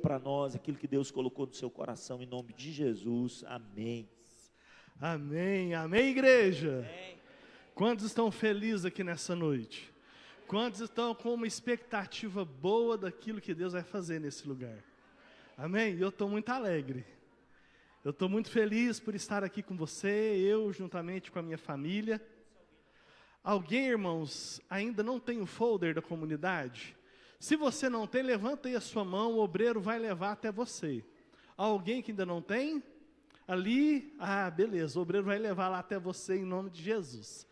para nós aquilo que Deus colocou no seu coração, em nome de Jesus, amém. Amém, amém, igreja? Amém. Quantos estão felizes aqui nessa noite? Quantos estão com uma expectativa boa daquilo que Deus vai fazer nesse lugar? Amém? Eu estou muito alegre. Eu estou muito feliz por estar aqui com você, eu juntamente com a minha família. Alguém, irmãos, ainda não tem o folder da comunidade? Se você não tem, levanta aí a sua mão, o obreiro vai levar até você. Alguém que ainda não tem? Ali, beleza, o obreiro vai levar lá até você em nome de Jesus.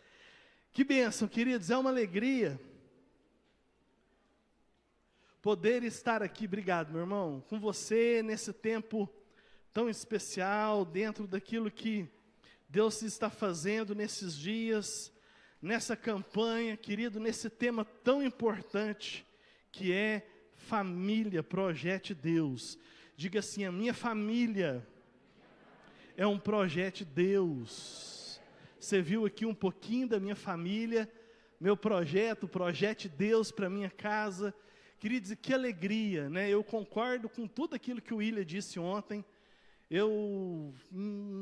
Que bênção, queridos, é uma alegria poder estar aqui, obrigado, meu irmão, com você nesse tempo tão especial, dentro daquilo que Deus está fazendo nesses dias, nessa campanha, querido, nesse tema tão importante, que é família, projeto de Deus. Diga assim, a minha família é um projeto de Deus. Você viu aqui um pouquinho da minha família, meu projeto, o projeto de Deus para minha casa. Queridos, que alegria, né? Eu concordo com tudo aquilo que o William disse ontem. Eu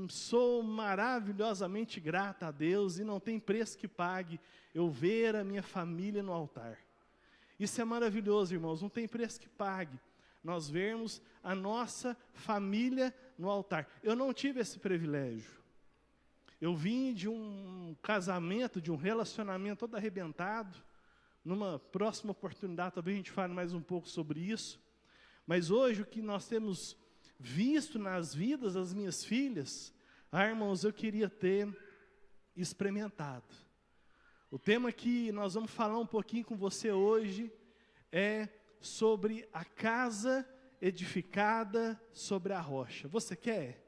sou maravilhosamente grata a Deus e não tem preço que pague eu ver a minha família no altar. Isso é maravilhoso, irmãos, não tem preço que pague nós vermos a nossa família no altar. Eu não tive esse privilégio. Eu vim de um casamento, de um relacionamento todo arrebentado. Numa próxima oportunidade, talvez a gente fale mais um pouco sobre isso. Mas hoje o que nós temos visto nas vidas das minhas filhas, irmãos, eu queria ter experimentado. O tema que nós vamos falar um pouquinho com você hoje é sobre a casa edificada sobre a rocha. Você quer?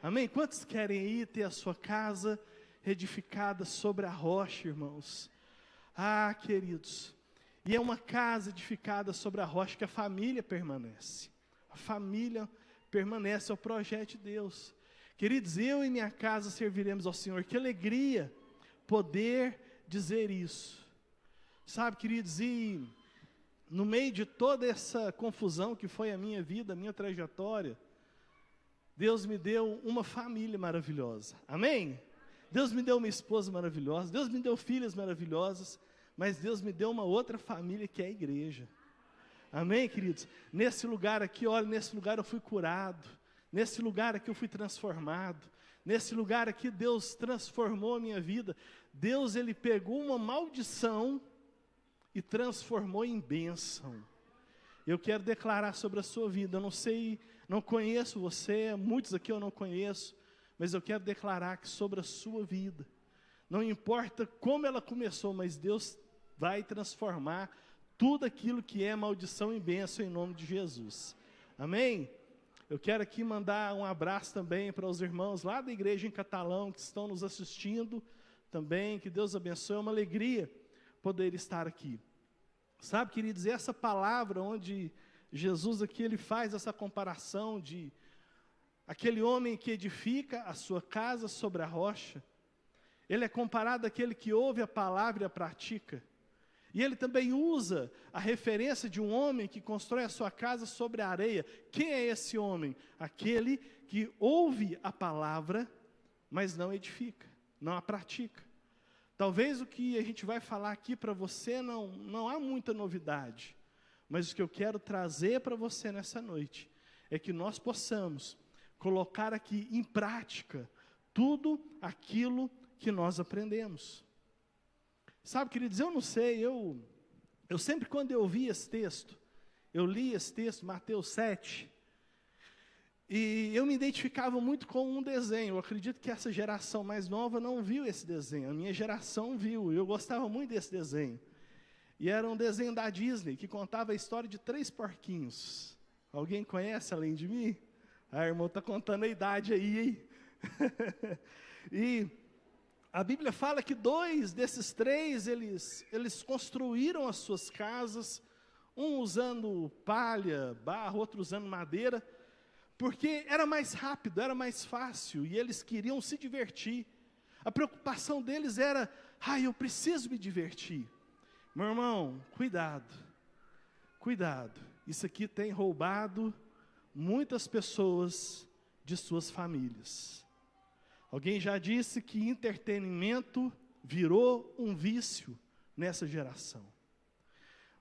Amém? Quantos querem ir ter a sua casa edificada sobre a rocha, irmãos? Queridos, e é uma casa edificada sobre a rocha que a família permanece. A família permanece ao projeto de Deus. Queridos, eu e minha casa serviremos ao Senhor. Que alegria poder dizer isso. Sabe, queridos, e no meio de toda essa confusão que foi a minha vida, a minha trajetória, Deus me deu uma família maravilhosa. Amém? Deus me deu uma esposa maravilhosa, Deus me deu filhas maravilhosas, mas Deus me deu uma outra família que é a igreja. Amém, queridos? Nesse lugar aqui, olha, nesse lugar eu fui curado, nesse lugar aqui eu fui transformado, nesse lugar aqui Deus transformou a minha vida. Deus, Ele pegou uma maldição e transformou em bênção. Eu quero declarar sobre a sua vida, eu não sei, não conheço você, muitos aqui eu não conheço, mas eu quero declarar que sobre a sua vida, não importa como ela começou, mas Deus vai transformar tudo aquilo que é maldição em bênção em nome de Jesus. Amém? Eu quero aqui mandar um abraço também para os irmãos lá da igreja em Catalão que estão nos assistindo também, que Deus abençoe, é uma alegria poder estar aqui. Sabe, queridos, essa palavra onde Jesus aqui ele faz essa comparação de aquele homem que edifica a sua casa sobre a rocha, ele é comparado àquele que ouve a palavra e a pratica. E ele também usa a referência de um homem que constrói a sua casa sobre a areia. Quem é esse homem? Aquele que ouve a palavra, mas não edifica, não a pratica. Talvez o que a gente vai falar aqui para você não há muita novidade. Mas o que eu quero trazer para você nessa noite é que nós possamos colocar aqui em prática tudo aquilo que nós aprendemos. Sabe, queridos, eu não sei, eu sempre quando eu vi esse texto, eu li esse texto, Mateus 7, e eu me identificava muito com um desenho. Eu acredito que essa geração mais nova não viu esse desenho, a minha geração viu, eu gostava muito desse desenho. E era um desenho da Disney, que contava a história de 3 porquinhos. Alguém conhece além de mim? A irmã está contando a idade aí, hein? E a Bíblia fala que 2 desses 3, eles construíram as suas casas, um usando palha, barro, outro usando madeira, porque era mais rápido, era mais fácil, e eles queriam se divertir. A preocupação deles era, eu preciso me divertir. Meu irmão, cuidado, cuidado. isso aqui tem roubado muitas pessoas de suas famílias. Alguém já disse que entretenimento virou um vício nessa geração.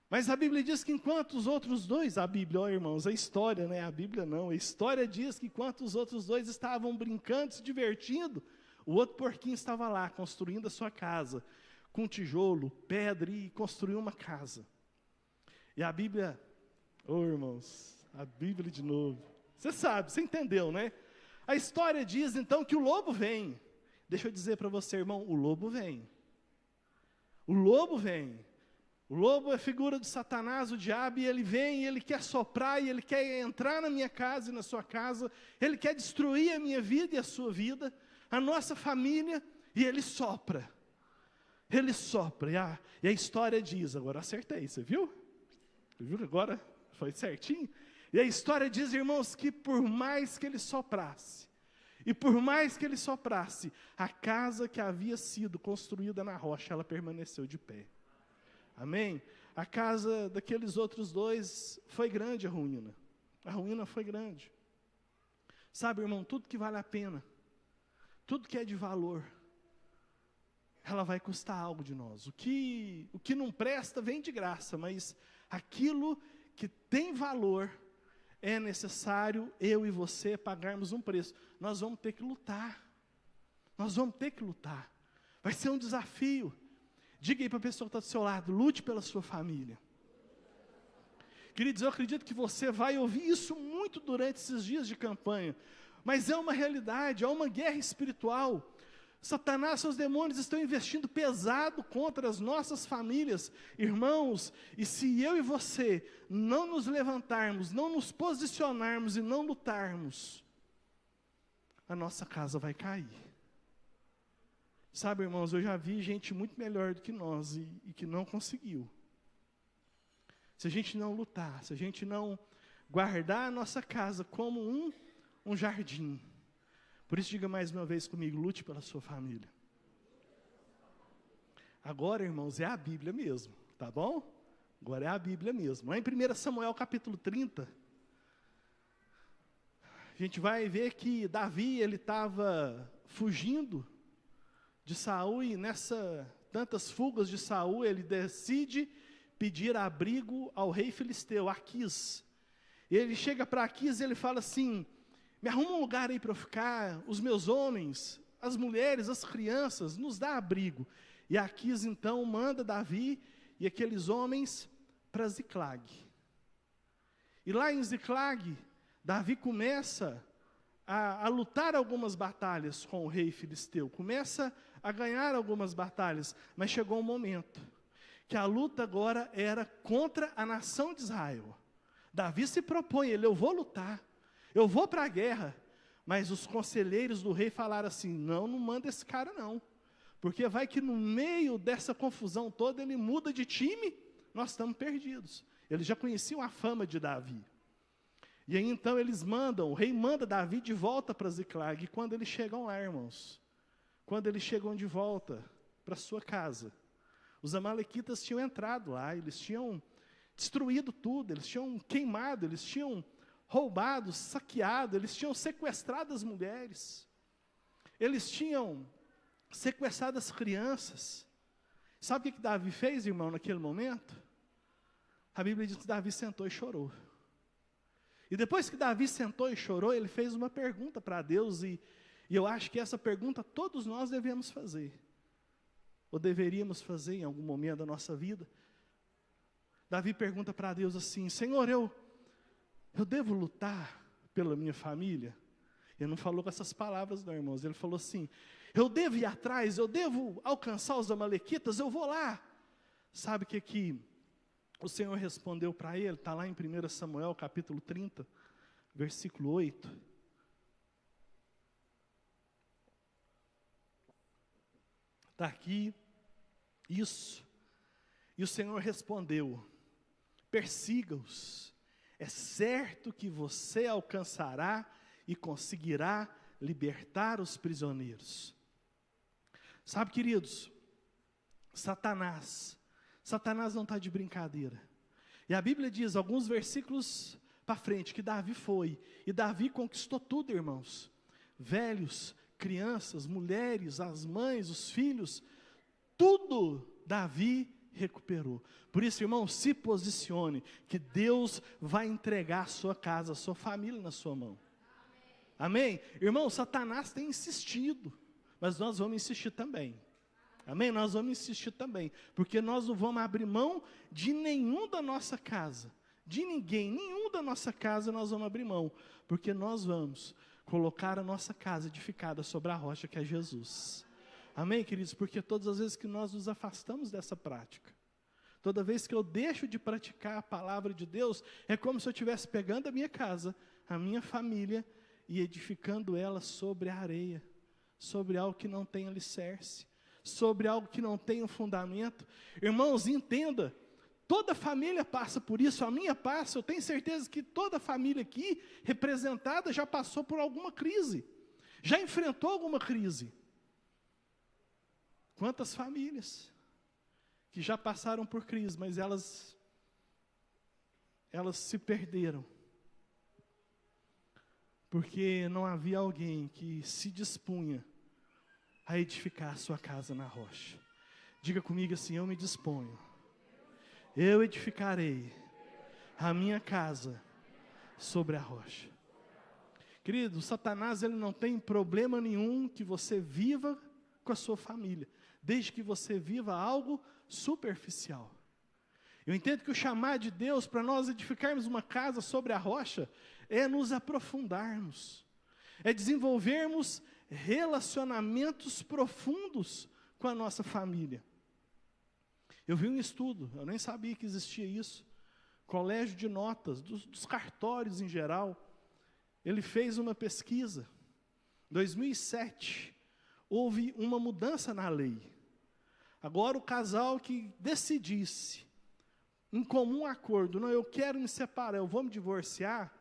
Mas a Bíblia diz que enquanto os outros dois, a Bíblia, ó irmãos, a história, né? A Bíblia não, a história diz que enquanto os outros dois estavam brincando, se divertindo, o outro porquinho estava lá, construindo a sua casa, com tijolo, pedra, e construiu uma casa. E a Bíblia, ô irmãos, a Bíblia de novo, você sabe, você entendeu, né? A história diz então que o lobo vem. Deixa eu dizer para você, irmão, o lobo vem. O lobo vem. O lobo é figura de Satanás, o diabo, e ele vem, e ele quer soprar, e ele quer entrar na minha casa e na sua casa, ele quer destruir a minha vida e a sua vida, a nossa família, e ele sopra. Ele sopra, e a história diz, agora acertei, você viu? Você viu que agora foi certinho? E a história diz, irmãos, que por mais que ele soprasse, e por mais que ele soprasse, a casa que havia sido construída na rocha, ela permaneceu de pé. Amém? A casa daqueles outros dois foi grande a ruína foi grande. Sabe, irmão, tudo que vale a pena, tudo que é de valor, ela vai custar algo de nós. O que não presta vem de graça, mas aquilo que tem valor, é necessário eu e você pagarmos um preço. Nós vamos ter que lutar. Nós vamos ter que lutar. Vai ser um desafio. Diga aí para a pessoa que está do seu lado, lute pela sua família. Queridos, eu acredito que você vai ouvir isso muito durante esses dias de campanha. Mas é uma realidade, é uma guerra espiritual. Satanás, seus demônios estão investindo pesado contra as nossas famílias, irmãos, e se eu e você não nos levantarmos, não nos posicionarmos e não lutarmos, a nossa casa vai cair. Sabe, irmãos, eu já vi gente muito melhor do que nós e que não conseguiu. Se a gente não lutar, se a gente não guardar a nossa casa como um jardim. Por isso, diga mais uma vez comigo, lute pela sua família. Agora, irmãos, é a Bíblia mesmo, tá bom? Agora é a Bíblia mesmo. Lá em 1 Samuel capítulo 30, a gente vai ver que Davi, ele estava fugindo de Saul, e tantas fugas de Saul, ele decide pedir abrigo ao rei filisteu, Aquis. Ele chega para Aquis e ele fala assim, me arruma um lugar aí para eu ficar, os meus homens, as mulheres, as crianças, nos dá abrigo. E Aquis então manda Davi e aqueles homens para Ziclag. E lá em Ziclag, Davi começa a lutar algumas batalhas com o rei filisteu, começa a ganhar algumas batalhas, mas chegou um momento que a luta agora era contra a nação de Israel. Davi se propõe, eu vou lutar, eu vou para a guerra, mas os conselheiros do rei falaram assim, não manda esse cara não, porque vai que no meio dessa confusão toda ele muda de time, nós estamos perdidos. Eles já conheciam a fama de Davi. E aí então o rei manda Davi de volta para Ziclag, e quando eles chegam lá, irmãos, quando eles chegam de volta para sua casa, os amalequitas tinham entrado lá, eles tinham destruído tudo, eles tinham queimado, eles tinham roubado, saqueado, eles tinham sequestrado as mulheres, eles tinham sequestrado as crianças. Sabe o que Davi fez, irmão, naquele momento? A Bíblia diz que Davi sentou e chorou. E depois que Davi sentou e chorou, ele fez uma pergunta para Deus, e eu acho que essa pergunta todos nós devemos fazer, ou deveríamos fazer em algum momento da nossa vida. Davi pergunta para Deus assim, Senhor, eu devo lutar pela minha família? Ele não falou com essas palavras não, irmãos, ele falou assim, eu devo ir atrás, eu devo alcançar os amalequitas, eu vou lá. Sabe o que o Senhor respondeu para ele? Está lá em 1 Samuel capítulo 30, versículo 8. Está aqui, isso. E o Senhor respondeu, persiga-os, é certo que você alcançará e conseguirá libertar os prisioneiros. Sabe, queridos, Satanás não está de brincadeira. E a Bíblia diz, alguns versículos para frente, que Davi foi. E Davi conquistou tudo, irmãos. Velhos, crianças, mulheres, as mães, os filhos, tudo Davi recuperou. Por isso, irmão, se posicione, que Deus vai entregar a sua casa, a sua família na sua mão. Amém? Irmão, Satanás tem insistido, mas nós vamos insistir também. Amém? Nós vamos insistir também, porque nós não vamos abrir mão de nenhum da nossa casa, de ninguém, nenhum da nossa casa nós vamos abrir mão, porque nós vamos colocar a nossa casa edificada sobre a rocha que é Jesus. Amém, queridos? Porque todas as vezes que nós nos afastamos dessa prática, toda vez que eu deixo de praticar a palavra de Deus, é como se eu estivesse pegando a minha casa, a minha família, e edificando ela sobre a areia, sobre algo que não tem alicerce, sobre algo que não tem um fundamento. Irmãos, entenda, toda família passa por isso, a minha passa, eu tenho certeza que toda família aqui, representada, já passou por alguma crise, já enfrentou alguma crise. Quantas famílias que já passaram por crise, mas elas se perderam, porque não havia alguém que se dispunha a edificar a sua casa na rocha. Diga comigo assim: eu me disponho, eu edificarei a minha casa sobre a rocha. Querido, Satanás, ele não tem problema nenhum que você viva com a sua família, desde que você viva algo superficial. Eu entendo que o chamado de Deus para nós edificarmos uma casa sobre a rocha é nos aprofundarmos, é desenvolvermos relacionamentos profundos com a nossa família. Eu vi um estudo, eu nem sabia que existia isso, colégio de notas, dos cartórios em geral, ele fez uma pesquisa. Em 2007, houve uma mudança na lei. Agora o casal que decidisse, em comum acordo, não, eu quero me separar, eu vou me divorciar,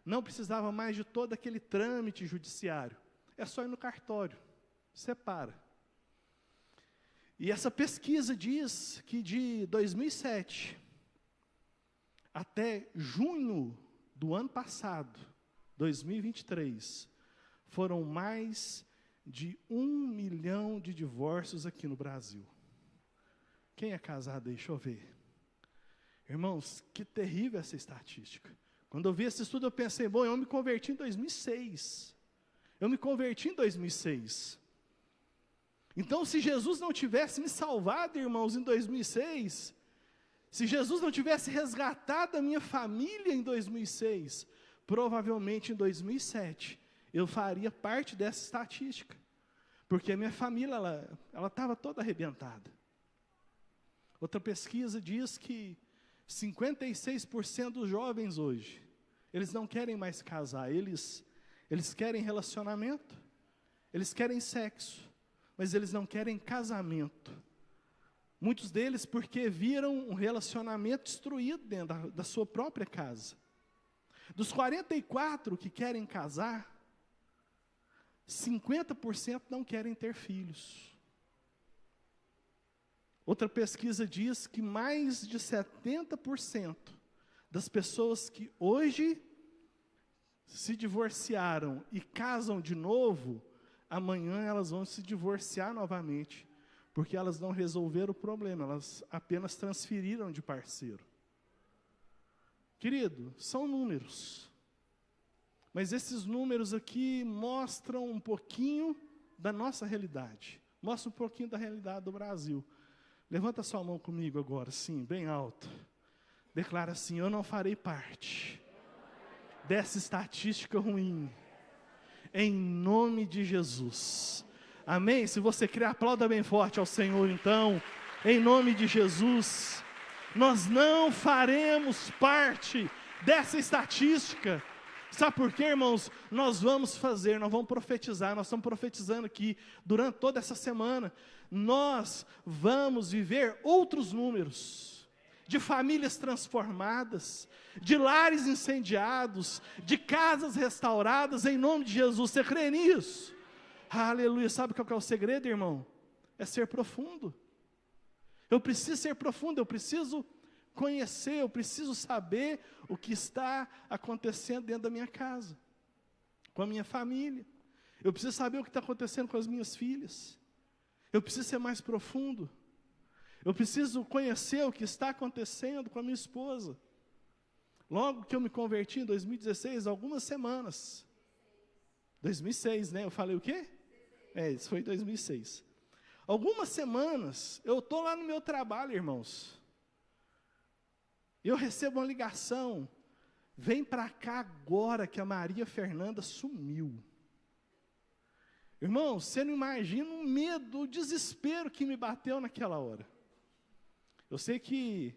não precisava mais de todo aquele trâmite judiciário. É só ir no cartório, separa. E essa pesquisa diz que de 2007 até junho do ano passado, 2023, foram mais de 1 milhão de divórcios aqui no Brasil. Quem é casado aí? Deixa eu ver. Irmãos, que terrível essa estatística. Quando eu vi esse estudo, eu pensei, bom, eu me converti em 2006. Eu me converti em 2006. Então, se Jesus não tivesse me salvado, irmãos, em 2006, se Jesus não tivesse resgatado a minha família em 2006, provavelmente em 2007, eu faria parte dessa estatística. Porque a minha família, ela estava toda arrebentada. Outra pesquisa diz que 56% dos jovens hoje, eles não querem mais casar, eles querem relacionamento, eles querem sexo, mas eles não querem casamento. Muitos deles porque viram um relacionamento destruído dentro da sua própria casa. Dos 44 que querem casar, 50% não querem ter filhos. Outra pesquisa diz que mais de 70% das pessoas que hoje se divorciaram e casam de novo, amanhã elas vão se divorciar novamente, porque elas não resolveram o problema, elas apenas transferiram de parceiro. Querido, são números, mas esses números aqui mostram um pouquinho da nossa realidade, mostram um pouquinho da realidade do Brasil. Levanta sua mão comigo agora, sim, bem alto. Declara assim: eu não farei parte dessa estatística ruim, em nome de Jesus. Amém? Se você crê, aplauda bem forte ao Senhor, então, em nome de Jesus. Nós não faremos parte dessa estatística. Sabe por quê, irmãos? Nós vamos profetizar, nós estamos profetizando aqui durante toda essa semana. Nós vamos viver outros números, de famílias transformadas, de lares incendiados, de casas restauradas, em nome de Jesus. Você crê nisso? Aleluia. Sabe qual que é o segredo, irmão? É ser profundo. Eu preciso ser profundo, eu preciso conhecer, eu preciso saber o que está acontecendo dentro da minha casa, com a minha família. Eu preciso saber o que está acontecendo com as minhas filhas. Eu preciso ser mais profundo. Eu preciso conhecer o que está acontecendo com a minha esposa. Logo que eu me converti em 2016, algumas semanas. 2006, né? Eu falei o quê? Isso foi em 2006. Algumas semanas, eu estou lá no meu trabalho, irmãos. Eu recebo uma ligação. Vem para cá agora que a Maria Fernanda sumiu. Irmão, você não imagina o medo, o desespero que me bateu naquela hora. Eu sei que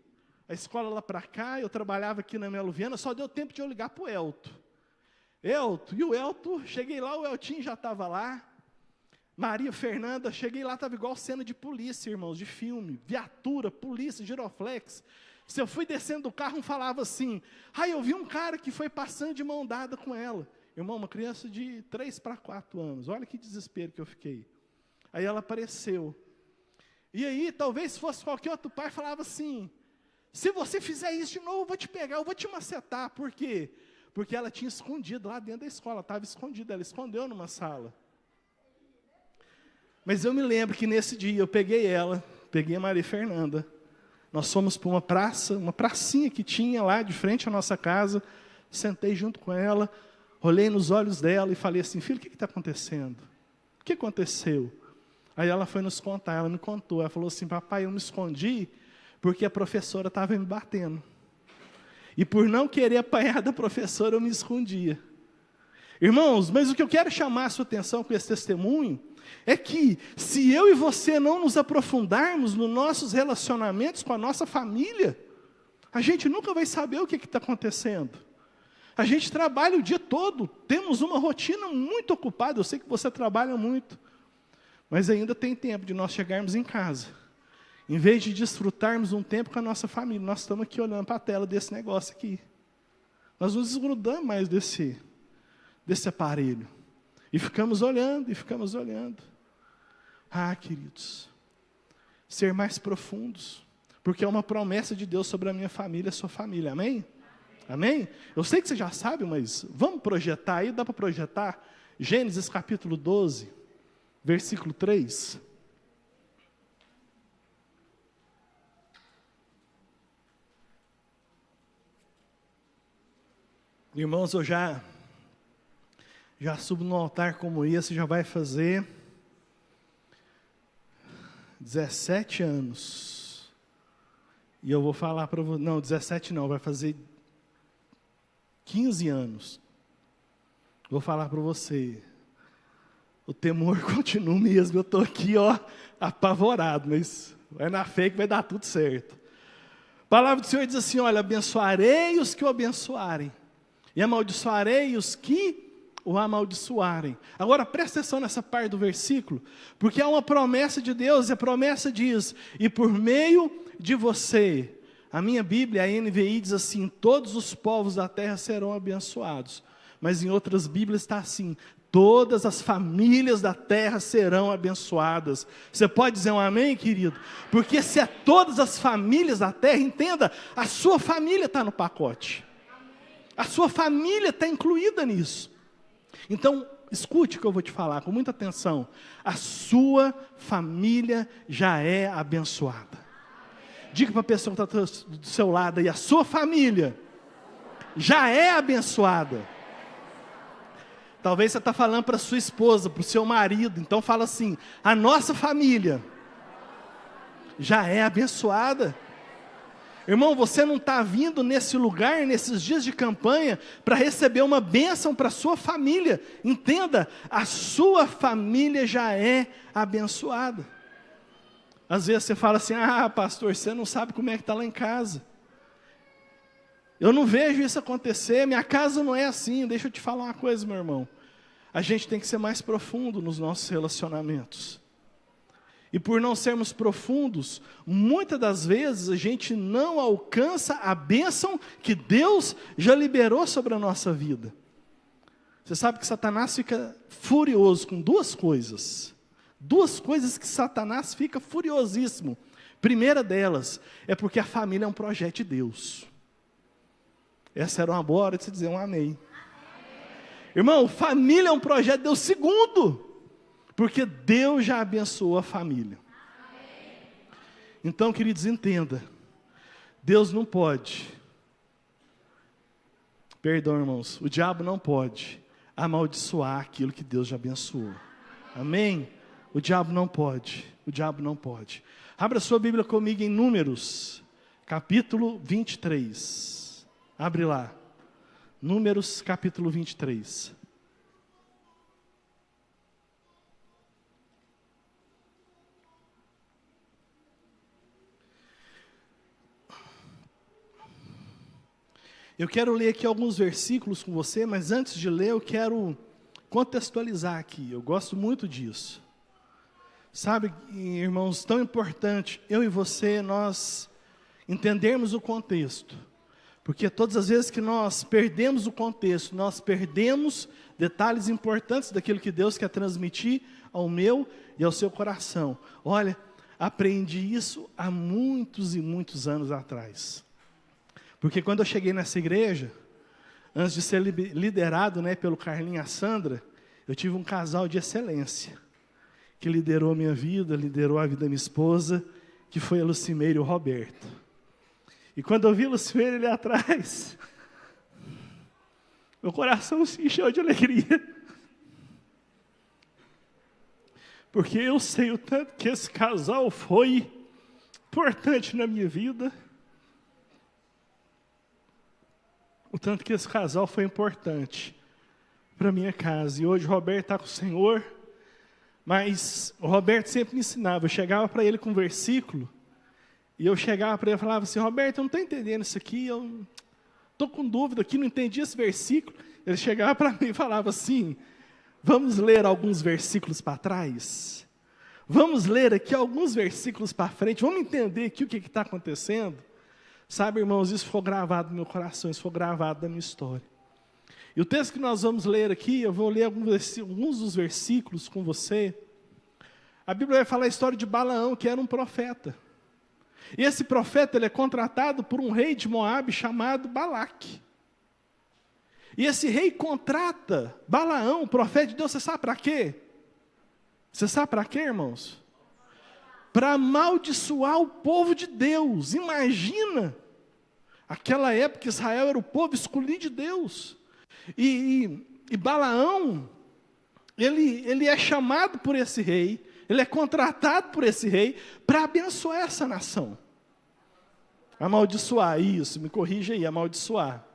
a escola lá para cá, eu trabalhava aqui na Melo Viana, só deu tempo de eu ligar para o Elto. E o Elto, cheguei lá, o Eltinho já estava lá. Maria Fernanda, cheguei lá, estava igual cena de polícia, irmãos, de filme. Viatura, polícia, giroflex. Se eu fui descendo do carro, falava assim, eu vi um cara que foi passando de mão dada com ela. Irmão, uma criança de 3 para 4 anos, olha que desespero que eu fiquei. Aí ela apareceu. E aí, talvez fosse qualquer outro pai, falava assim, se você fizer isso de novo, eu vou te pegar, eu vou te macetar. Por quê? Porque ela tinha escondido lá dentro da escola, estava escondida, ela escondeu numa sala. Mas eu me lembro que nesse dia eu peguei ela, peguei a Maria Fernanda, nós fomos para uma praça, uma pracinha que tinha lá de frente à nossa casa, sentei junto com ela, olhei nos olhos dela e falei assim, filho, o que está acontecendo? O que aconteceu? Aí ela foi nos contar, ela me contou, ela falou assim, papai, eu me escondi porque a professora estava me batendo. E por não querer apanhar da professora, eu me escondia. Irmãos, mas o que eu quero chamar a sua atenção com esse testemunho, é que se eu e você não nos aprofundarmos nos nossos relacionamentos com a nossa família, a gente nunca vai saber o que está acontecendo. A gente trabalha o dia todo, temos uma rotina muito ocupada, eu sei que você trabalha muito, mas ainda tem tempo de nós chegarmos em casa. Em vez de desfrutarmos um tempo com a nossa família, nós estamos aqui olhando para a tela desse negócio aqui. Nós nos desgrudamos mais desse aparelho. E ficamos olhando, e ficamos olhando. Queridos, ser mais profundos, porque é uma promessa de Deus sobre a minha família, a sua família, amém? Amém? Eu sei que você já sabe, mas vamos projetar aí, dá para projetar? Gênesis capítulo 12, versículo 3. Irmãos, eu já subo no altar como esse, já vai fazer 17 anos. E eu vou falar para você, não, 17 não, vai fazer 15 anos. Vou falar para você, o temor continua mesmo, eu estou aqui, apavorado, mas vai na fé que vai dar tudo certo. A palavra do Senhor diz assim, olha, abençoarei os que o abençoarem, e amaldiçoarei os que o amaldiçoarem. Agora presta atenção nessa parte do versículo, porque há uma promessa de Deus, e a promessa diz, e por meio de você, a minha Bíblia, a NVI diz assim, todos os povos da terra serão abençoados, mas em outras Bíblias está assim, todas as famílias da terra serão abençoadas. Você pode dizer um amém, querido? Porque se é todas as famílias da terra, entenda, a sua família está no pacote. A sua família está incluída nisso. Então, escute o que eu vou te falar com muita atenção. A sua família já é abençoada. Diga para a pessoa que está do seu lado aí, a sua família já é abençoada. Talvez você está falando para a sua esposa, para o seu marido, então fala assim, a nossa família já é abençoada. Irmão, você não está vindo nesse lugar, nesses dias de campanha, para receber uma bênção para a sua família. Entenda, a sua família já é abençoada. Às vezes você fala assim, pastor, você não sabe como é que está lá em casa. Eu não vejo isso acontecer, minha casa não é assim. Deixa eu te falar uma coisa, meu irmão. A gente tem que ser mais profundo nos nossos relacionamentos. E por não sermos profundos, muitas das vezes a gente não alcança a bênção que Deus já liberou sobre a nossa vida. Você sabe que Satanás fica furioso com duas coisas. Duas coisas que Satanás fica furiosíssimo. Primeira delas é porque a família é um projeto de Deus. Essa era uma boa hora de você dizer um amém. Irmão, família é um projeto de Deus. Segundo, porque Deus já abençoou a família. Então, queridos, entenda. Deus não pode. Perdão, irmãos. O diabo não pode amaldiçoar aquilo que Deus já abençoou. Amém? O diabo não pode. O diabo não pode. Abra sua Bíblia comigo em Números, capítulo 23. Abre lá. Números, capítulo 23. Eu quero ler aqui alguns versículos com você, mas antes de ler eu quero contextualizar aqui. Eu gosto muito disso. Sabe, irmãos, tão importante eu e você, nós entendermos o contexto. Porque todas as vezes que nós perdemos o contexto, nós perdemos detalhes importantes daquilo que Deus quer transmitir ao meu e ao seu coração. Olha, aprendi isso há muitos e muitos anos atrás. Porque quando eu cheguei nessa igreja, antes de ser liderado, pelo Carlinhos e a Sandra, eu tive um casal de excelência, que liderou a minha vida, liderou a vida da minha esposa, que foi a Lucimeira e o Roberto. E quando eu vi a Lucimeira ali atrás, meu coração se encheu de alegria. Porque eu sei o tanto que esse casal foi importante na minha vida. O tanto que esse casal foi importante para a minha casa. E hoje o Roberto está com o Senhor, mas o Roberto sempre me ensinava. Eu chegava para ele com um versículo, e eu chegava para ele e falava assim: Roberto, eu não estou entendendo isso aqui, eu estou com dúvida aqui, não entendi esse versículo. Ele chegava para mim e falava assim: vamos ler alguns versículos para trás? Vamos ler aqui alguns versículos para frente, vamos entender aqui o que está acontecendo? Sabe, irmãos, isso ficou gravado no meu coração, isso ficou gravado na minha história. E o texto que nós vamos ler aqui, eu vou ler alguns dos versículos com você. A Bíblia vai falar a história de Balaão, que era um profeta. E esse profeta, ele é contratado por um rei de Moabe chamado Balaque. E esse rei contrata Balaão, o profeta de Deus, você sabe para quê? Você sabe para quê, irmãos? Para amaldiçoar o povo de Deus. Imagina, aquela época Israel era o povo escolhido de Deus. E Balaão, ele é chamado por esse rei, ele é contratado por esse rei para abençoar essa nação. Amaldiçoar, isso, me corrija aí, amaldiçoar.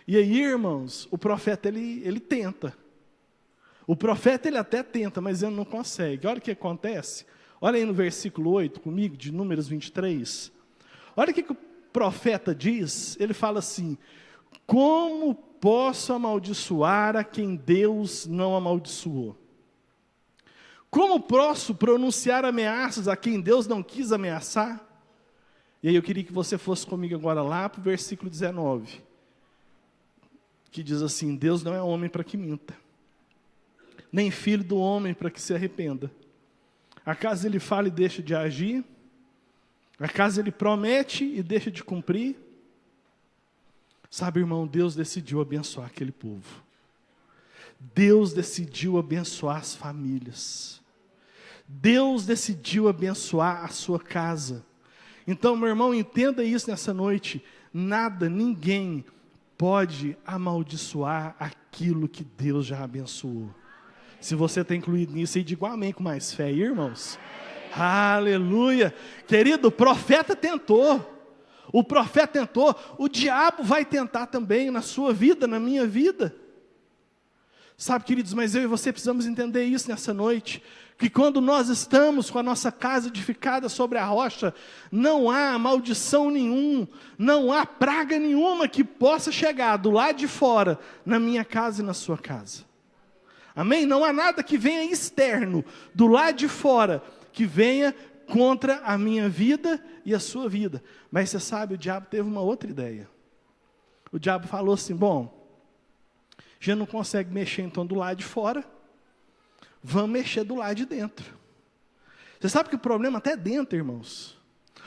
E aí, irmãos, o profeta, ele tenta. O profeta, ele até tenta, mas ele não consegue. Olha o que acontece. Olha aí no versículo 8 comigo, de Números 23. Olha o que o profeta diz. Ele fala assim: como posso amaldiçoar a quem Deus não amaldiçoou? Como posso pronunciar ameaças a quem Deus não quis ameaçar? E aí eu queria que você fosse comigo agora lá para o versículo 19. Que diz assim: Deus não é homem para que minta, nem filho do homem para que se arrependa. Acaso ele fala e deixa de agir? Acaso ele promete e deixa de cumprir? Sabe, irmão, Deus decidiu abençoar aquele povo. Deus decidiu abençoar as famílias. Deus decidiu abençoar a sua casa. Então, meu irmão, entenda isso nessa noite. Nada, ninguém pode amaldiçoar aquilo que Deus já abençoou. Se você está incluído nisso, aí diga amém com mais fé, irmãos. Aleluia. Querido, o profeta tentou. O profeta tentou. O diabo vai tentar também na sua vida, na minha vida. Sabe, queridos, mas eu e você precisamos entender isso nessa noite. Que quando nós estamos com a nossa casa edificada sobre a rocha, não há maldição nenhuma, não há praga nenhuma que possa chegar do lado de fora, na minha casa e na sua casa. Amém? Não há nada que venha externo, do lado de fora, que venha contra a minha vida e a sua vida. Mas você sabe, o diabo teve uma outra ideia. O diabo falou assim: bom, já não consegue mexer então do lado de fora, vamos mexer do lado de dentro. Você sabe que o problema até dentro, irmãos.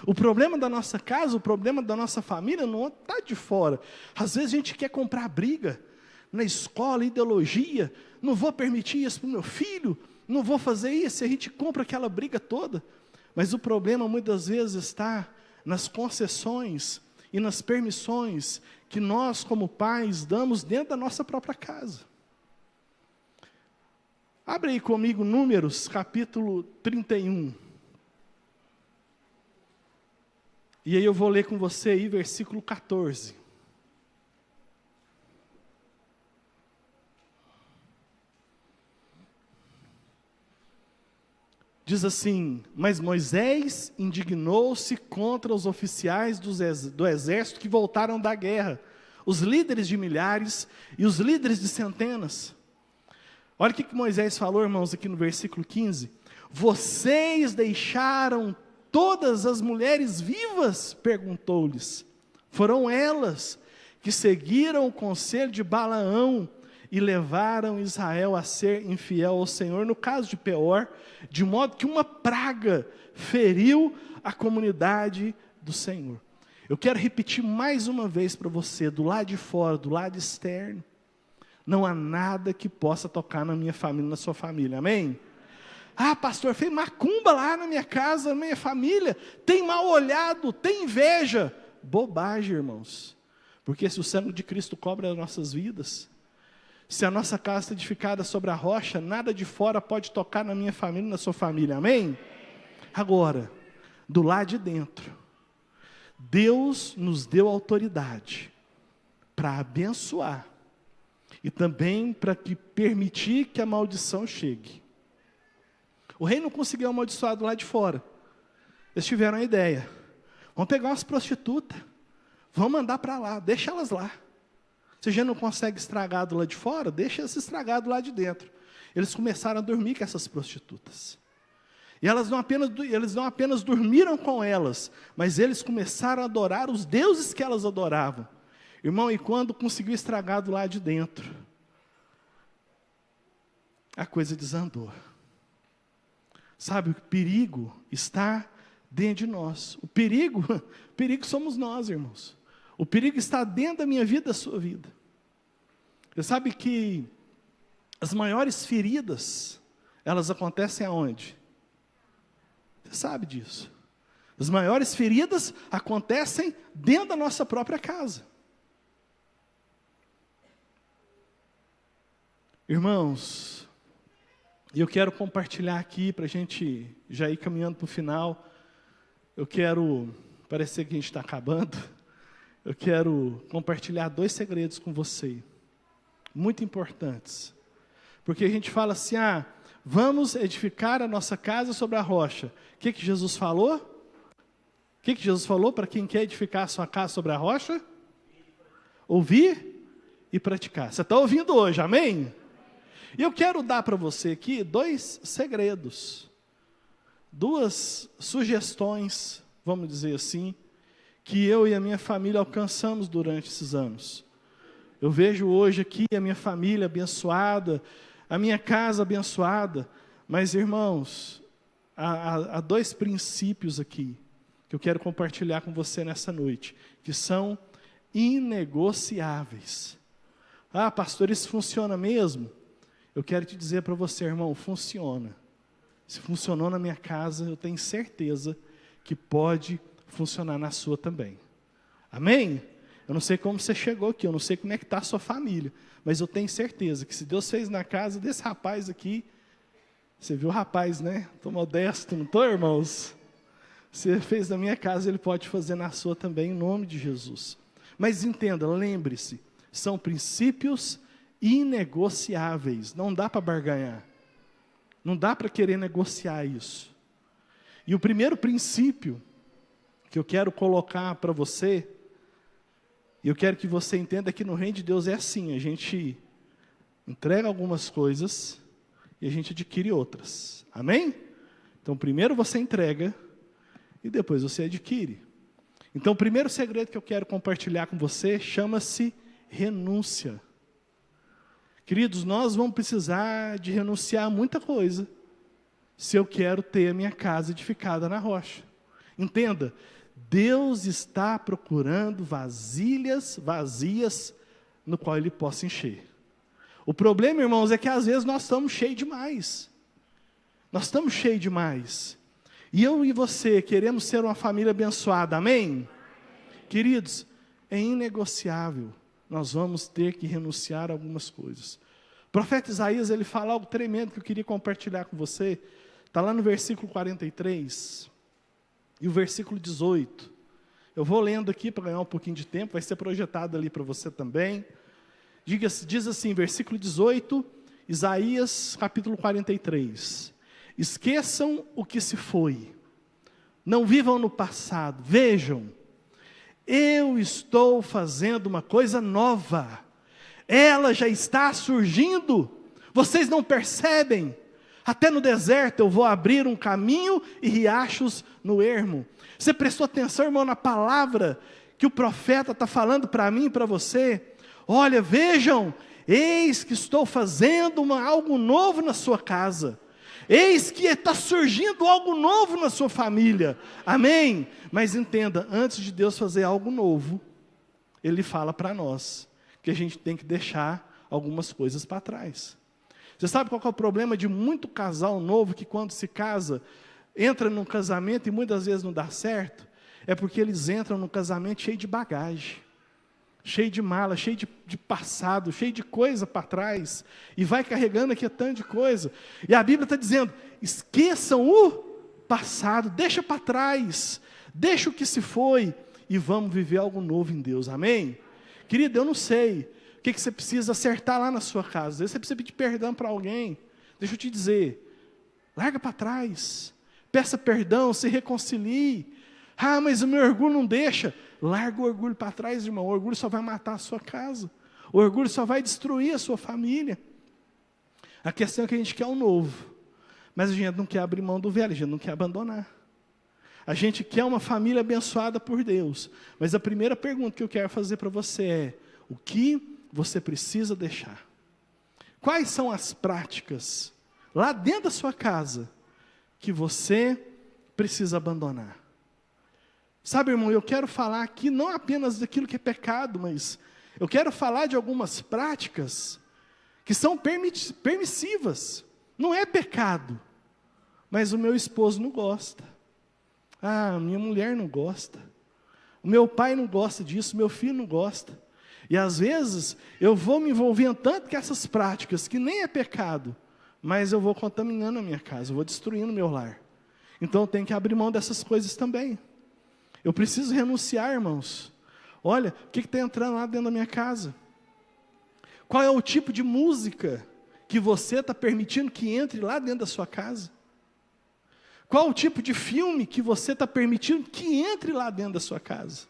O problema da nossa casa, o problema da nossa família não está de fora. Às vezes a gente quer comprar briga na escola, ideologia, não vou permitir isso para o meu filho, não vou fazer isso, e a gente compra aquela briga toda. Mas o problema muitas vezes está nas concessões e nas permissões que nós como pais damos dentro da nossa própria casa. Abre aí comigo Números, capítulo 31. E aí eu vou ler com você aí, versículo 14. Diz assim: mas Moisés indignou-se contra os oficiais do exército que voltaram da guerra, os líderes de milhares e os líderes de centenas. Olha o que Moisés falou, irmãos, aqui no versículo 15. Vocês deixaram todas as mulheres vivas? Perguntou-lhes. Foram elas que seguiram o conselho de Balaão e levaram Israel a ser infiel ao Senhor, no caso de Peor, de modo que uma praga feriu a comunidade do Senhor. Eu quero repetir mais uma vez para você, do lado de fora, do lado externo, não há nada que possa tocar na minha família, na sua família, amém? Ah, pastor, fez macumba lá na minha casa, na minha família, tem mal olhado, tem inveja. Bobagem, irmãos, porque se o sangue de Cristo cobre as nossas vidas, se a nossa casa está edificada sobre a rocha, nada de fora pode tocar na minha família, na sua família, amém? Agora, do lado de dentro, Deus nos deu autoridade para abençoar e também para permitir que a maldição chegue. O rei não conseguiu amaldiçoar do lado de fora. Eles tiveram a ideia: vamos pegar umas prostitutas, vamos mandar para lá, deixa elas lá. Você já não consegue estragar do lado de fora? Deixa elas estragar do lado de dentro. Eles começaram a dormir com essas prostitutas. E eles não apenas dormiram com elas, mas eles começaram a adorar os deuses que elas adoravam. Irmão, e quando conseguiu estragar do lado de dentro, a coisa desandou. Sabe, o perigo está dentro de nós. O perigo somos nós, irmãos. O perigo está dentro da minha vida, da sua vida. Você sabe que as maiores feridas, elas acontecem aonde? Você sabe disso. As maiores feridas acontecem dentro da nossa própria casa. Irmãos, eu quero compartilhar aqui, para a gente já ir caminhando para o final. Eu quero, parecer que a gente está acabando, eu quero compartilhar 2 segredos com você, muito importantes. Porque a gente fala assim, vamos edificar a nossa casa sobre a rocha. O que Jesus falou? O que Jesus falou para quem quer edificar a sua casa sobre a rocha? Ouvir e praticar. Você está ouvindo hoje, amém? E eu quero dar para você aqui 2 segredos, 2 sugestões, vamos dizer assim, que eu e a minha família alcançamos durante esses anos. Eu vejo hoje aqui a minha família abençoada, a minha casa abençoada, mas irmãos, há 2 princípios aqui, que eu quero compartilhar com você nessa noite, que são inegociáveis. Ah, pastor, isso funciona mesmo? Eu quero te dizer para você, irmão, funciona. Se funcionou na minha casa, eu tenho certeza que pode funcionar na sua também. Amém? Eu não sei como você chegou aqui, eu não sei como é que está a sua família, mas eu tenho certeza que se Deus fez na casa desse rapaz aqui, você viu o rapaz, né? Estou modesto, não estou, irmãos? Se fez na minha casa, Ele pode fazer na sua também, em nome de Jesus. Mas entenda, lembre-se, são princípios inegociáveis, não dá para barganhar, não dá para querer negociar isso. E o primeiro princípio que eu quero colocar para você, e eu quero que você entenda que no reino de Deus é assim, a gente entrega algumas coisas e a gente adquire outras, amém? Então primeiro você entrega e depois você adquire. Então o primeiro segredo que eu quero compartilhar com você chama-se renúncia. Queridos, nós vamos precisar de renunciar a muita coisa, se eu quero ter a minha casa edificada na rocha. Entenda, Deus está procurando vasilhas vazias no qual Ele possa encher. O problema, irmãos, é que às vezes nós estamos cheios demais. Nós estamos cheios demais. E eu e você queremos ser uma família abençoada, amém? Queridos, é inegociável. Nós vamos ter que renunciar a algumas coisas. O profeta Isaías, ele fala algo tremendo que eu queria compartilhar com você. Está lá no versículo 43 e o versículo 18. Eu vou lendo aqui para ganhar um pouquinho de tempo, vai ser projetado ali para você também. Diz assim, versículo 18, Isaías capítulo 43. Esqueçam o que se foi, não vivam no passado, vejam, eu estou fazendo uma coisa nova, ela já está surgindo, vocês não percebem? Até no deserto eu vou abrir um caminho e riachos no ermo. Você prestou atenção, irmão, na palavra que o profeta está falando para mim e para você? Olha, vejam, eis que estou fazendo algo novo na sua casa. Eis que está surgindo algo novo na sua família. Amém? Mas entenda, antes de Deus fazer algo novo, Ele fala para nós que a gente tem que deixar algumas coisas para trás. Você sabe qual que é o problema de muito casal novo que quando se casa, entra num casamento e muitas vezes não dá certo? É porque eles entram num casamento cheio de bagagem, cheio de mala, cheio de passado, cheio de coisa para trás, e vai carregando aqui tanto de coisa. E a Bíblia está dizendo, esqueçam o passado, deixa para trás, deixa o que se foi, e vamos viver algo novo em Deus, amém? Querido, eu não sei o que você precisa acertar lá na sua casa, às vezes você precisa pedir perdão para alguém, deixa eu te dizer, larga para trás, peça perdão, se reconcilie. Ah, mas o meu orgulho não deixa. Larga o orgulho para trás, irmão. O orgulho só vai matar a sua casa. O orgulho só vai destruir a sua família. A questão é que a gente quer o novo, mas a gente não quer abrir mão do velho, a gente não quer abandonar. A gente quer uma família abençoada por Deus, mas a primeira pergunta que eu quero fazer para você é, o que você precisa deixar? Quais são as práticas, lá dentro da sua casa, que você precisa abandonar? Sabe, irmão, eu quero falar aqui não apenas daquilo que é pecado, mas eu quero falar de algumas práticas que são permissivas. Não é pecado, mas o meu esposo não gosta. Ah, minha mulher não gosta. O meu pai não gosta disso, meu filho não gosta. E às vezes eu vou me envolvendo tanto com essas práticas, que nem é pecado, mas eu vou contaminando a minha casa, eu vou destruindo o meu lar. Então eu tenho que abrir mão dessas coisas também. Eu preciso renunciar, irmãos. Olha, o que está entrando lá dentro da minha casa? Qual é o tipo de música que você está permitindo que entre lá dentro da sua casa? Qual o tipo de filme que você está permitindo que entre lá dentro da sua casa?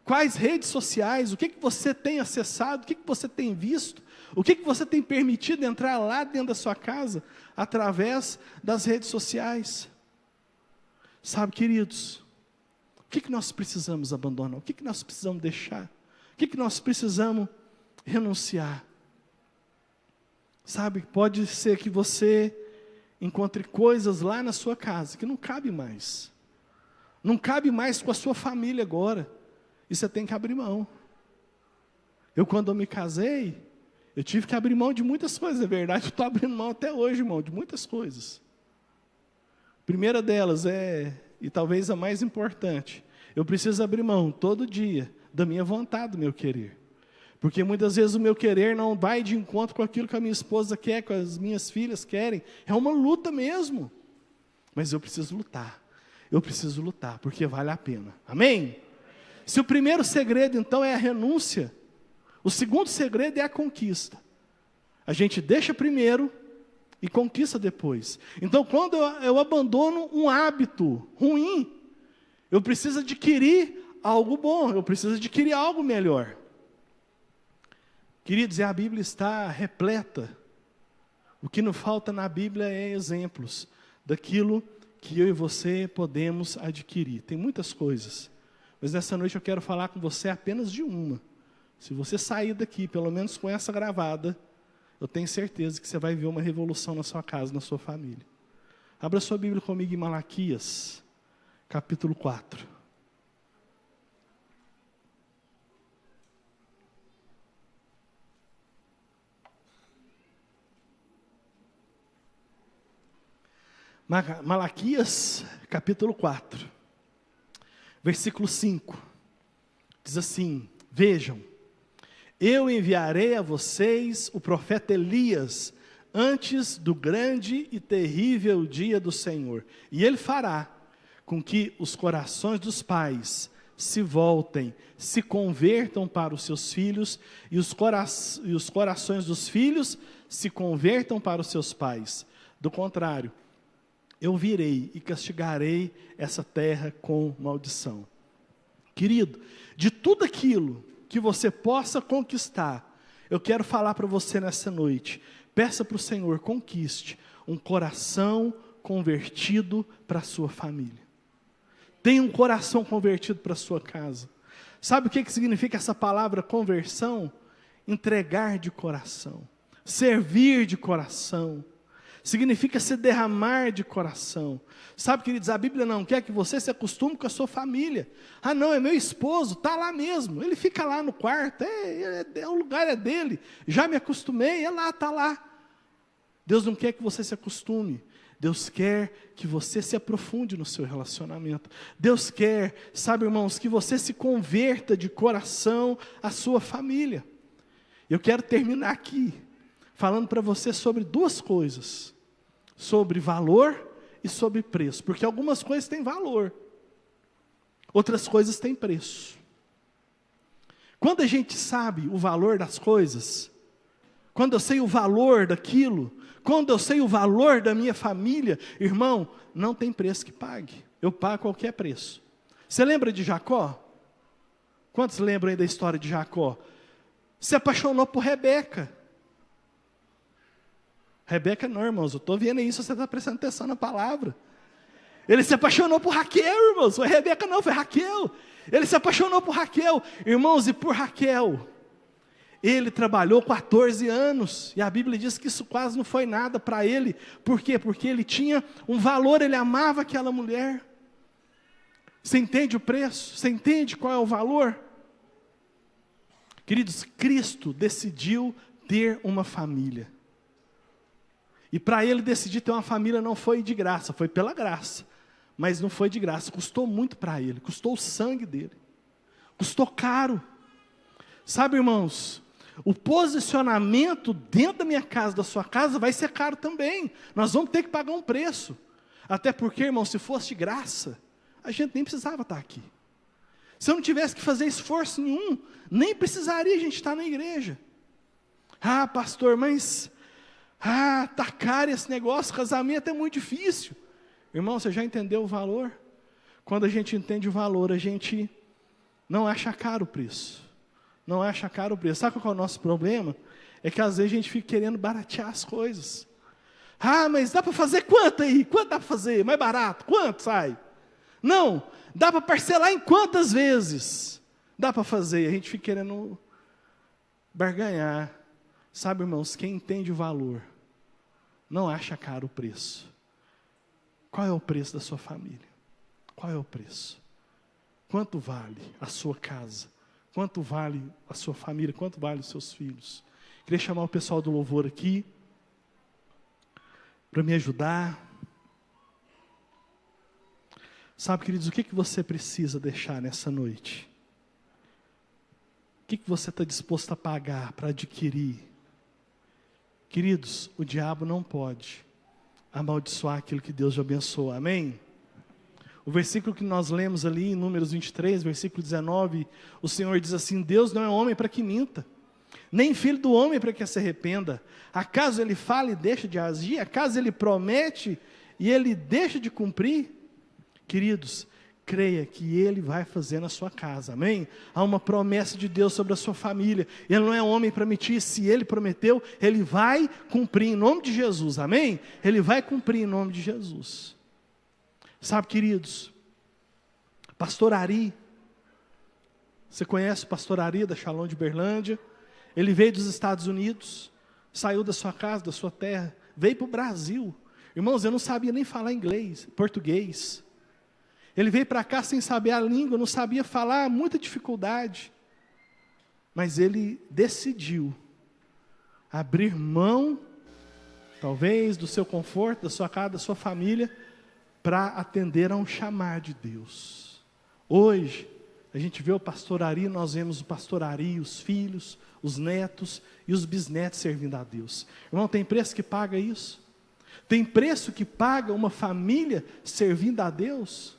Quais redes sociais, o que você tem acessado, o que você tem visto, o que você tem permitido entrar lá dentro da sua casa, através das redes sociais? Sabe, queridos, o que nós precisamos abandonar? O que nós precisamos deixar? O que nós precisamos renunciar? Sabe, pode ser que você encontre coisas lá na sua casa que não cabe mais. Não cabe mais com a sua família agora. E você tem que abrir mão. Quando eu me casei, eu tive que abrir mão de muitas coisas, é verdade. Eu estou abrindo mão até hoje, irmão, de muitas coisas. A primeira delas e talvez a mais importante, eu preciso abrir mão todo dia da minha vontade, do meu querer. Porque muitas vezes o meu querer não vai de encontro com aquilo que a minha esposa quer, com as minhas filhas querem. É uma luta mesmo. Mas eu preciso lutar. Eu preciso lutar, porque vale a pena. Amém? Se o primeiro segredo, então, é a renúncia, o segundo segredo é a conquista. A gente deixa primeiro e conquista depois. Então, quando eu abandono um hábito ruim, eu preciso adquirir algo bom, eu preciso adquirir algo melhor. Queridos, a Bíblia está repleta. O que não falta na Bíblia é exemplos daquilo que eu e você podemos adquirir. Tem muitas coisas, mas nessa noite eu quero falar com você apenas de uma. Se você sair daqui, pelo menos com essa gravada, eu tenho certeza que você vai ver uma revolução na sua casa, na sua família. Abra sua Bíblia comigo em Malaquias. capítulo 4. Malaquias, capítulo 4, versículo 5, diz assim: vejam, eu enviarei a vocês o profeta Elias, antes do grande e terrível dia do Senhor, e ele fará com que os corações dos pais se voltem, se convertam para os seus filhos, e os corações dos filhos se convertam para os seus pais. Do contrário, eu virei e castigarei essa terra com maldição. Querido, de tudo aquilo que você possa conquistar, eu quero falar para você nessa noite, peça para o Senhor, conquiste um coração convertido para a sua família. Tenha um coração convertido para a sua casa. Sabe o que significa essa palavra conversão? Entregar de coração, servir de coração. Significa se derramar de coração. Sabe, queridos, a Bíblia não quer que você se acostume com a sua família. Ah, não, é meu esposo, está lá mesmo. Ele fica lá no quarto, o lugar é dele. Já me acostumei, está lá. Deus não quer que você se acostume. Deus quer que você se aprofunde no seu relacionamento. Deus quer, sabe, irmãos, que você se converta de coração à sua família. Eu quero terminar aqui falando para você sobre duas coisas, sobre valor e sobre preço, porque algumas coisas têm valor, outras coisas têm preço. Quando a gente sabe o valor das coisas, quando eu sei o valor daquilo, quando eu sei o valor da minha família, irmão, não tem preço que pague, eu pago qualquer preço. Você lembra de Jacó? Quantos lembram aí da história de Jacó? Se apaixonou por Rebeca. Rebeca não, irmãos, eu estou vendo isso, você está prestando atenção na palavra. Ele se apaixonou por Raquel, irmãos, foi Rebeca não, foi Raquel. Ele se apaixonou por Raquel, irmãos, e por Raquel, ele trabalhou 14 anos, e a Bíblia diz que isso quase não foi nada para ele. Por quê? Porque ele tinha um valor, ele amava aquela mulher. Você entende o preço? Você entende qual é o valor? Queridos, Cristo decidiu ter uma família. E para ele decidir ter uma família não foi de graça, foi pela graça. Mas não foi de graça, custou muito para ele, custou o sangue dele. Custou caro. Sabe, irmãos, o posicionamento dentro da minha casa, da sua casa, vai ser caro também. Nós vamos ter que pagar um preço. Até porque, irmão, se fosse de graça, a gente nem precisava estar aqui. Se eu não tivesse que fazer esforço nenhum, nem precisaria a gente estar na igreja. Ah, pastor, mas tá caro esse negócio, casamento é muito difícil. Irmão, você já entendeu o valor? Quando a gente entende o valor, a gente não acha caro o preço. Não acha caro o preço. Sabe qual é o nosso problema? É que às vezes a gente fica querendo baratear as coisas. Ah, mas dá para fazer quanto aí? Quanto dá para fazer? Mais barato? Quanto sai? Não, dá para parcelar em quantas vezes? Dá para fazer. A gente fica querendo barganhar. Sabe, irmãos, quem entende o valor não acha caro o preço. Qual é o preço da sua família? Qual é o preço? Quanto vale a sua casa? Quanto vale a sua família? Quanto vale os seus filhos? Queria chamar o pessoal do louvor aqui para me ajudar. Sabe, queridos, o que você precisa deixar nessa noite? O que você está disposto a pagar para adquirir? Queridos, o diabo não pode amaldiçoar aquilo que Deus já abençoou, amém? O versículo que nós lemos ali em Números 23, versículo 19, o Senhor diz assim: Deus não é homem para que minta, nem filho do homem para que se arrependa. Acaso ele fala e deixa de agir? Acaso ele promete e ele deixa de cumprir? Queridos, creia que ele vai fazer na sua casa, amém? Há uma promessa de Deus sobre a sua família. Ele não é homem para mentir. Se ele prometeu, ele vai cumprir em nome de Jesus, amém? Ele vai cumprir em nome de Jesus. Sabe, queridos, pastor Ari, você conhece o pastor Ari da Shalom de Berlândia? Ele veio dos Estados Unidos, saiu da sua casa, da sua terra, veio para o Brasil. Irmãos, eu não sabia nem falar inglês, português. Ele veio para cá sem saber a língua, não sabia falar, muita dificuldade. Mas ele decidiu abrir mão, talvez, do seu conforto, da sua casa, da sua família, para atender a um chamado de Deus. Hoje, a gente vê o pastor Ari, nós vemos o pastor Ari, os filhos, os netos e os bisnetos servindo a Deus. Irmão, tem preço que paga isso? Tem preço que paga uma família servindo a Deus?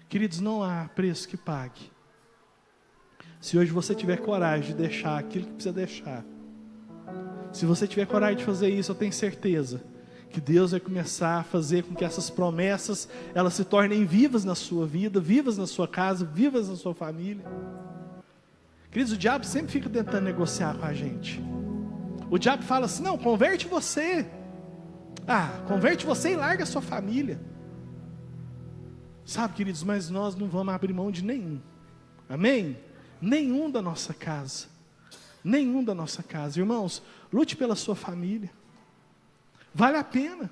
Queridos, não há preço que pague. Se hoje você tiver coragem de deixar aquilo que precisa deixar, se você tiver coragem de fazer isso, eu tenho certeza que Deus vai começar a fazer com que essas promessas, elas se tornem vivas na sua vida, vivas na sua casa, vivas na sua família. Queridos, o diabo sempre fica tentando negociar com a gente. O diabo fala assim, não, converte você. Converte você e larga a sua família. Sabe, queridos, mas nós não vamos abrir mão de nenhum. Amém? Nenhum da nossa casa. Nenhum da nossa casa. Irmãos, lute pela sua família. Vale a pena.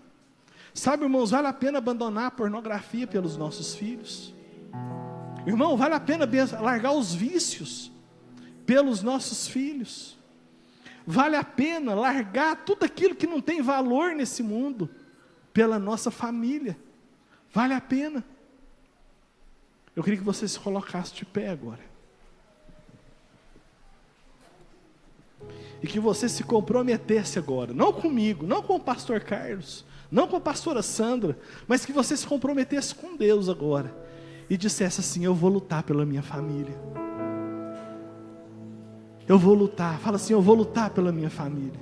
Sabe, irmãos, vale a pena abandonar a pornografia pelos nossos filhos. Irmão, vale a pena largar os vícios pelos nossos filhos. Vale a pena largar tudo aquilo que não tem valor nesse mundo pela nossa família. Vale a pena. Eu queria que você se colocasse de pé agora. E que você se comprometesse agora, não comigo, não com o pastor Carlos, não com a pastora Sandra, mas que você se comprometesse com Deus agora, e dissesse assim, eu vou lutar pela minha família. Eu vou lutar, fala assim, eu vou lutar pela minha família.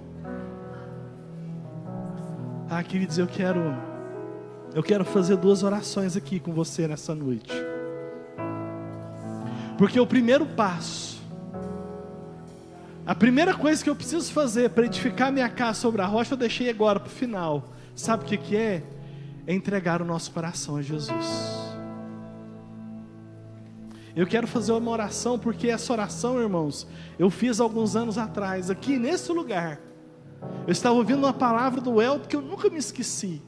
Queridos, eu quero fazer 2 orações aqui com você nessa noite. Porque o primeiro passo, a primeira coisa que eu preciso fazer para edificar minha casa sobre a rocha, eu deixei agora para o final. Sabe o que é? É entregar o nosso coração a Jesus. Eu quero fazer uma oração, porque essa oração, irmãos, eu fiz alguns anos atrás, aqui nesse lugar. Eu estava ouvindo uma palavra do Elton que eu nunca me esqueci.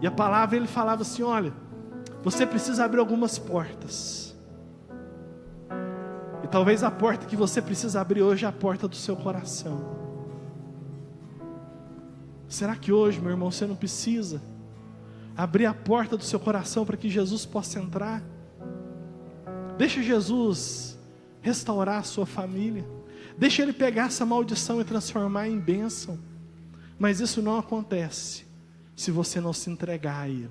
E a palavra, ele falava assim, olha, você precisa abrir algumas portas. E talvez a porta que você precisa abrir hoje é a porta do seu coração. Será que hoje, meu irmão, você não precisa abrir a porta do seu coração para que Jesus possa entrar? Deixa Jesus restaurar a sua família. Deixa Ele pegar essa maldição e transformar em bênção. Mas isso não acontece se você não se entregar a Ele.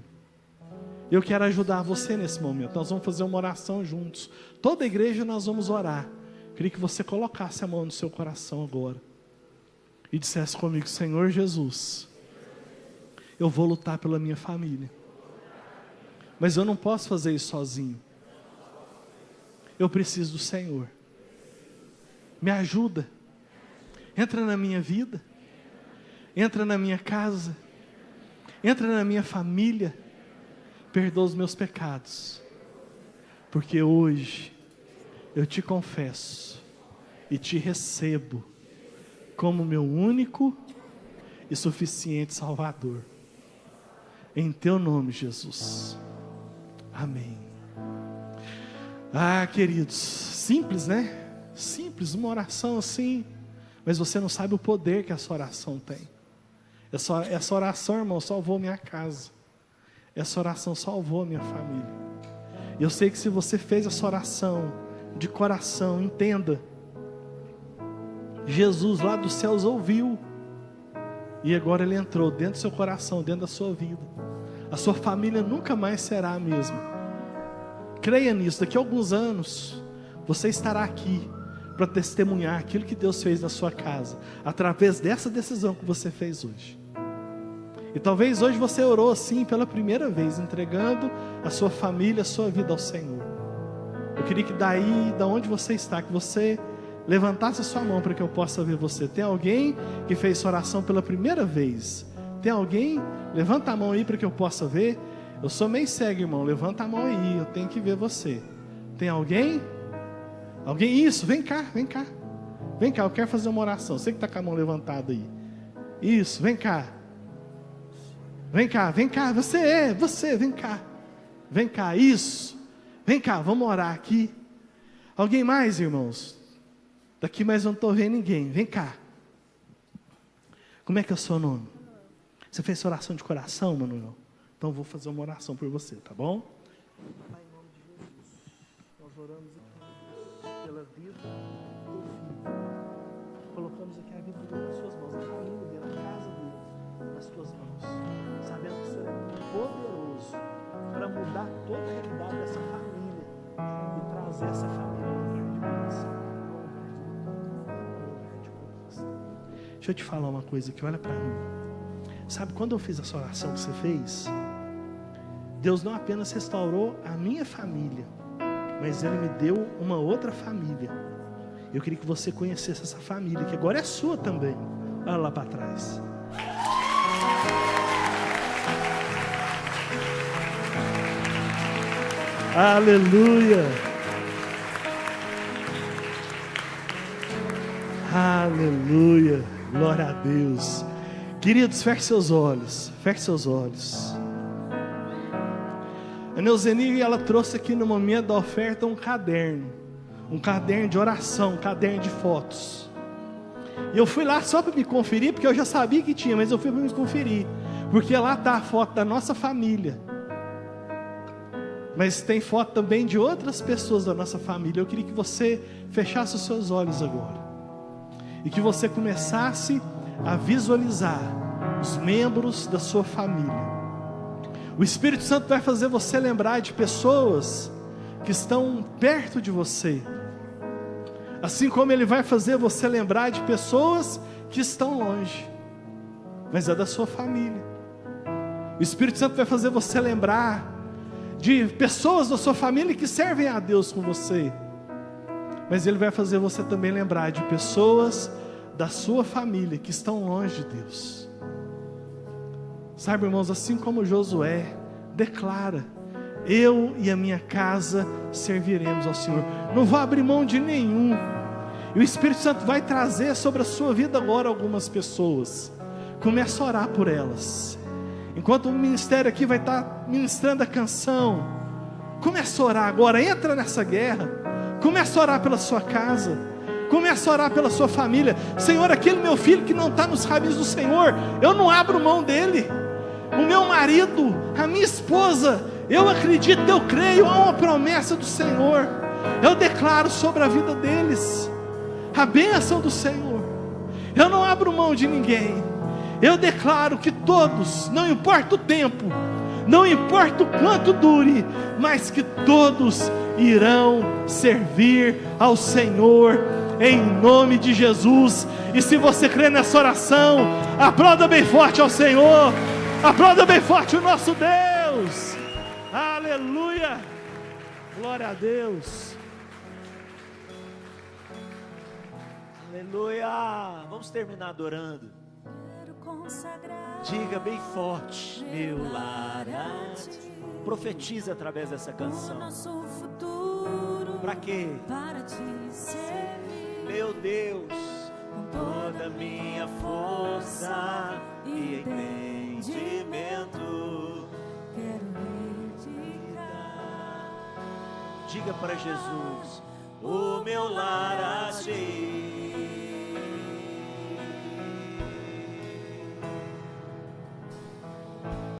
Eu quero ajudar você nesse momento. Nós vamos fazer uma oração juntos. Toda a igreja nós vamos orar. Queria que você colocasse a mão no seu coração agora e dissesse comigo, Senhor Jesus, eu vou lutar pela minha família. Mas eu não posso fazer isso sozinho. Eu preciso do Senhor. Me ajuda. Entra na minha vida. Entra na minha casa. Entra na minha família. Perdoa os meus pecados. Porque hoje eu te confesso e te recebo como meu único e suficiente Salvador. Em teu nome, Jesus. Amém. Queridos, simples, né? Simples, uma oração assim, mas você não sabe o poder que essa oração tem. Essa oração, irmão, salvou minha casa. Essa oração salvou minha família. E eu sei que se você fez essa oração de coração, entenda, Jesus lá dos céus ouviu, e agora Ele entrou dentro do seu coração, dentro da sua vida. A sua família nunca mais será a mesma. Creia nisso, daqui a alguns anos você estará aqui para testemunhar aquilo que Deus fez na sua casa, através dessa decisão que você fez hoje. E talvez hoje você orou assim pela primeira vez, entregando a sua família, a sua vida ao Senhor. Eu queria que daí, da onde você está, que você levantasse a sua mão para que eu possa ver você. Tem alguém que fez essa oração pela primeira vez? Tem alguém? Levanta a mão aí para que eu possa ver. Eu sou meio cego, irmão, levanta a mão aí, eu tenho que ver você. Tem alguém? Alguém? Isso, vem cá, vem cá. Vem cá, eu quero fazer uma oração. Você que está com a mão levantada aí. Isso, vem cá. Vem cá, vem cá, você, vem cá. Vem cá, isso. Vem cá, vamos orar aqui. Alguém mais, irmãos? Daqui mais não estou vendo ninguém. Vem cá. Como é que é o seu nome? Você fez oração de coração, Manuel? Então eu vou fazer uma oração por você, tá bom? Pai, em nome de Jesus, nós oramos aqui pela vida do teu filho. Colocamos aqui a vida dele nas suas mãos, a família dele, a casa dele, nas tuas mãos. Sabendo que o Senhor é poderoso para mudar toda a realidade dessa família e trazer essa família a um lugar de bênção, a um lugar de vitória, a um lugar de conquista. Deixa eu te falar uma coisa aqui, olha para mim. Sabe, quando eu fiz essa oração que você fez, Deus não apenas restaurou a minha família, mas Ele me deu uma outra família. Eu queria que você conhecesse essa família, que agora é sua também. Olha lá para trás. Aleluia. Aleluia. Glória a Deus. Queridos, feche seus olhos. Feche seus olhos. A Neuzeni, ela trouxe aqui no momento da oferta um caderno de oração, um caderno de fotos. E eu fui lá só para me conferir, porque eu já sabia que tinha, mas eu fui para me conferir, porque lá está a foto da nossa família. Mas tem foto também de outras pessoas da nossa família. Eu queria que você fechasse os seus olhos agora e que você começasse a visualizar os membros da sua família. O Espírito Santo vai fazer você lembrar de pessoas que estão perto de você, assim como Ele vai fazer você lembrar de pessoas que estão longe, mas é da sua família. O Espírito Santo vai fazer você lembrar de pessoas da sua família que servem a Deus com você, mas Ele vai fazer você também lembrar de pessoas da sua família que estão longe de Deus. Sabe, irmãos, assim como Josué declara: eu e a minha casa serviremos ao Senhor, não vou abrir mão de nenhum. E o Espírito Santo vai trazer sobre a sua vida agora algumas pessoas. Comece a orar por elas. Enquanto o ministério aqui vai estar ministrando a canção, comece a orar agora, entra nessa guerra. Comece a orar pela sua casa, comece a orar pela sua família. Senhor, aquele meu filho que não está nos caminhos do Senhor, eu não abro mão dele. O meu marido, a minha esposa, eu acredito, eu creio, há uma promessa do Senhor. Eu declaro sobre a vida deles a bênção do Senhor. Eu não abro mão de ninguém. Eu declaro que todos, não importa o tempo, não importa o quanto dure, mas que todos irão servir ao Senhor, em nome de Jesus. E se você crê nessa oração, aplauda bem forte ao Senhor, aplauda bem forte o nosso Deus. Aleluia, glória a Deus. Aleluia. Vamos terminar adorando. Diga bem forte: meu lar a ti. Profetiza através dessa canção. Para quê? Para te servir, meu Deus, com toda a minha força e entendimento, quero dedicar. Diga para Jesus: o meu lar a ti.